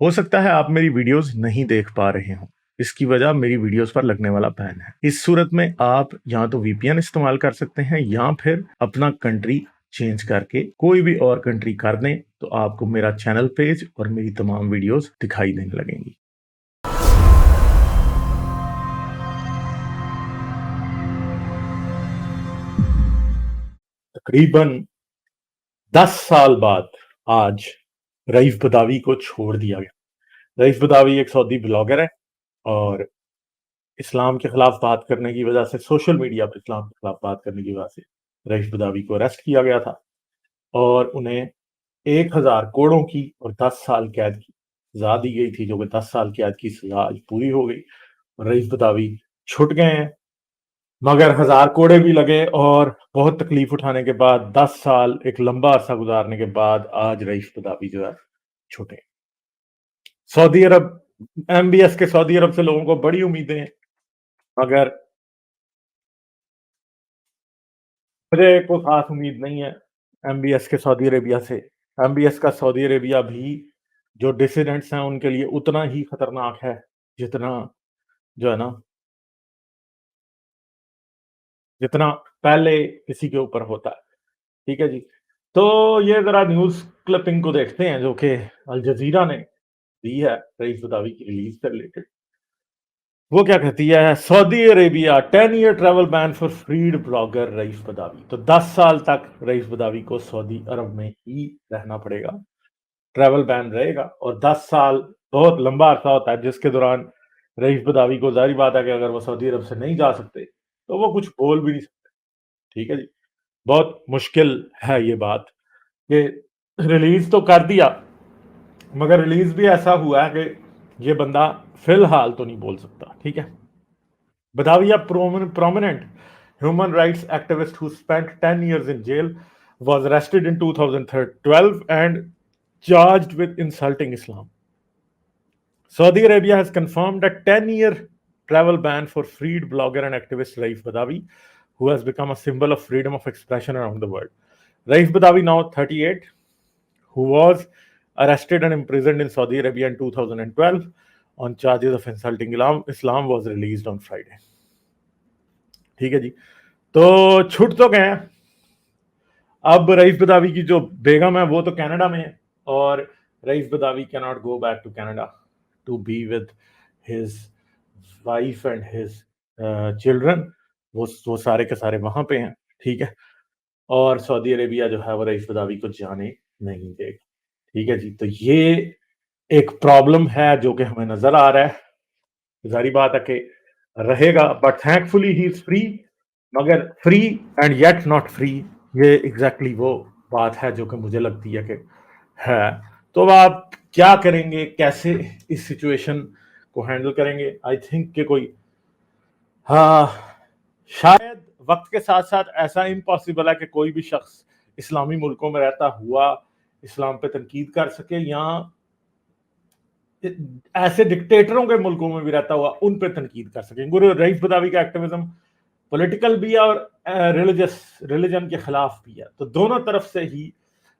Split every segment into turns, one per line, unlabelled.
हो सकता है आप मेरी वीडियोस नहीं देख पा रहे हो। इसकी वजह मेरी वीडियोस पर लगने वाला बैन है। इस सूरत में आप या तो वीपीएन इस्तेमाल कर सकते हैं या फिर अपना कंट्री चेंज करके कोई भी और कंट्री कर दें, तो आपको मेरा चैनल पेज और मेरी तमाम वीडियोस दिखाई देने लगेंगी। तकरीबन 10 साल बाद आज रईफ बदावी को छोड़ दिया गया। रईफ बदावी एक सऊदी ब्लॉगर है और इस्लाम के खिलाफ बात करने की वजह से, सोशल मीडिया पर इस्लाम के खिलाफ बात करने की वजह से रईफ बदावी को अरेस्ट किया गया था और उन्हें 1000 कोड़ों की और 10 साल कैद की सजा दी गई थी, जो कि 10 साल कैद की सजा आज पूरी हो गई और रईफ बदावी छुट गए हैं। मगर 1000 कोड़े भी लगे और बहुत तकलीफ उठाने के बाद 10 साल एक लंबा अरसा गुजारने के बाद आज रईफ बदावी जो है छुटे। सऊदी अरब, एमबीएस के सऊदी अरब से लोगों को बड़ी उम्मीदें हैं, मगर मुझे कोई खास उम्मीद नहीं है एमबीएस के सऊदी अरेबिया से। एमबीएस का सऊदी अरेबिया भी जो डिसिडेंट्स हैं उनके लिए उतना ही खतरनाक है जितना जो है ना जितना पहले किसी के ऊपर होता है। ठीक है जी। तो ये जरा न्यूज क्लिपिंग को देखते हैं जो कि अल जजीरा ने दी है रईस बदावी की रिलीज से रिलेटेड। वो क्या कहती है, Saudi Arabia 10-year travel ban for freed blogger Raif Badawi. तो 10 साल तक रईस बदावी को सऊदी अरब में ही रहना पड़ेगा, ट्रैवल बैन रहेगा। और 10 साल बहुत लंबा अरसा होता है जिसके दौरान रईस बदावी को जाहिर बात है कि अगर वो सऊदी अरब से नहीं जा सकते तो वो कुछ बोल भी नहीं सकते। ठीक है जी। बहुत मुश्किल है ये बात कि रिलीज तो कर दिया, मगर रिलीज भी ऐसा हुआ है कि ये बंदा फिलहाल तो नहीं बोल सकता। ठीक है। Badawi, a prominent human rights activist who spent 10 years in jail, was arrested in 2012 and charged with insulting Islam. Saudi Arabia has confirmed a 10-year travel ban for freed blogger and activist Raif Badawi, who has become a symbol of freedom of expression around the world. Raif Badawi, now 38, who was arrested and imprisoned in Saudi Arabia in 2012 on charges of insulting Islam, was released on Friday. ठीक है जी। तो छूट तो गए हैं। अब रईफ बदावी की जो बेगम है वो तो कनाडा में है और Raif Badawi can not go back to Canada to be with his wife and his children. वो सारे के सारे वहां पे हैं। ठीक है। और सऊदी अरेबिया जो है वो रईफ बदावी को जाने नहीं देगा। ठीक है जी। तो ये एक प्रॉब्लम है जो कि हमें नजर आ रहा है। जारी बात है कि रहेगा, but thankfully he is free. मगर free and yet not free, ये एग्जैक्टली वो बात है जो कि मुझे लगती है कि है। तो अब आप क्या करेंगे, कैसे इस सिचुएशन को हैंडल करेंगे? आई थिंक कि कोई हाँ, शायद वक्त के साथ साथ ऐसा इम्पॉसिबल है कि कोई भी शख्स इस्लामी मुल्कों में रहता हुआ इस्लाम पे तनकीद कर सके, या ऐसे डिक्टेटरों के मुल्कों में भी रहता हुआ उन पे तनकीद कर सके। गुरु रईफ बदावी का एक्टिविज्म पॉलिटिकल भी है और रिलीजन के खिलाफ भी है। तो दोनों तरफ से ही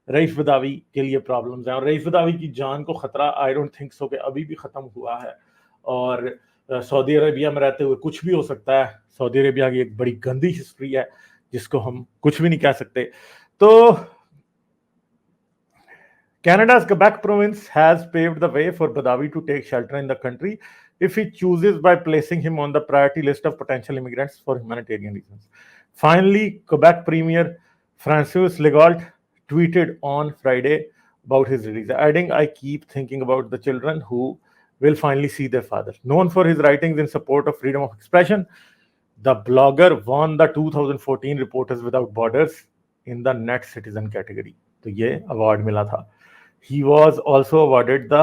रईफ बदावी के लिए प्रॉब्लम्स हैं और रईफ बदावी की जान को खतरा आई डोंट थिंक सो कि अभी भी खत्म हुआ है। और सऊदी अरेबिया में रहते हुए कुछ भी हो सकता है। सऊदी अरेबिया की एक बड़ी गंदी हिस्ट्री है जिसको हम कुछ भी नहीं कह सकते। तो Canada's Quebec province has paved the way for Badawi to take shelter in the country if he chooses, by placing him on the priority list of potential immigrants for humanitarian reasons. Finally, Quebec Premier Francois Legault tweeted on Friday about his release, adding, "I keep thinking about the children who will finally see their father." Known for his writings in support of freedom of expression, the blogger won the 2014 Reporters Without Borders in the Net Citizen category. तो ये award मिला था। He was also awarded the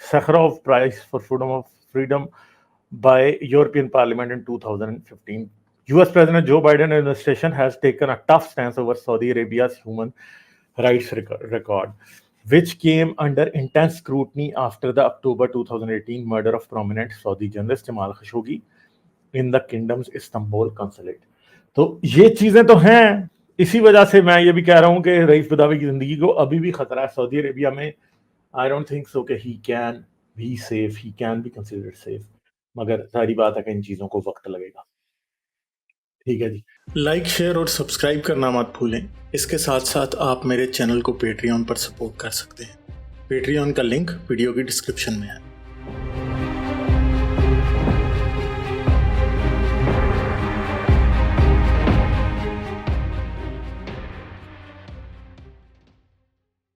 Sakharov Prize for Freedom by European Parliament in 2015. US President Joe Biden administration has taken a tough stance over Saudi Arabia's human rights record, which came under intense scrutiny after the October 2018 murder of prominent Saudi journalist Jamal Khashoggi in the kingdom's Istanbul consulate. तो ये चीजें तो हैं। इसी वजह से मैं ये भी कह रहा हूं कि रईफ बदावी की जिंदगी को अभी भी खतरा है सऊदी अरेबिया में। आई डोंट थिंक सो कि he can be safe, he can be considered safe, मगर सारी बात है कि इन चीज़ों को वक्त लगेगा। ठीक है जी, लाइक शेयर और सब्सक्राइब करना मत भूलें। इसके साथ साथ आप मेरे चैनल को पेट्रियन पर सपोर्ट कर सकते हैं। पेट्रियन का लिंक वीडियो की डिस्क्रिप्शन में है।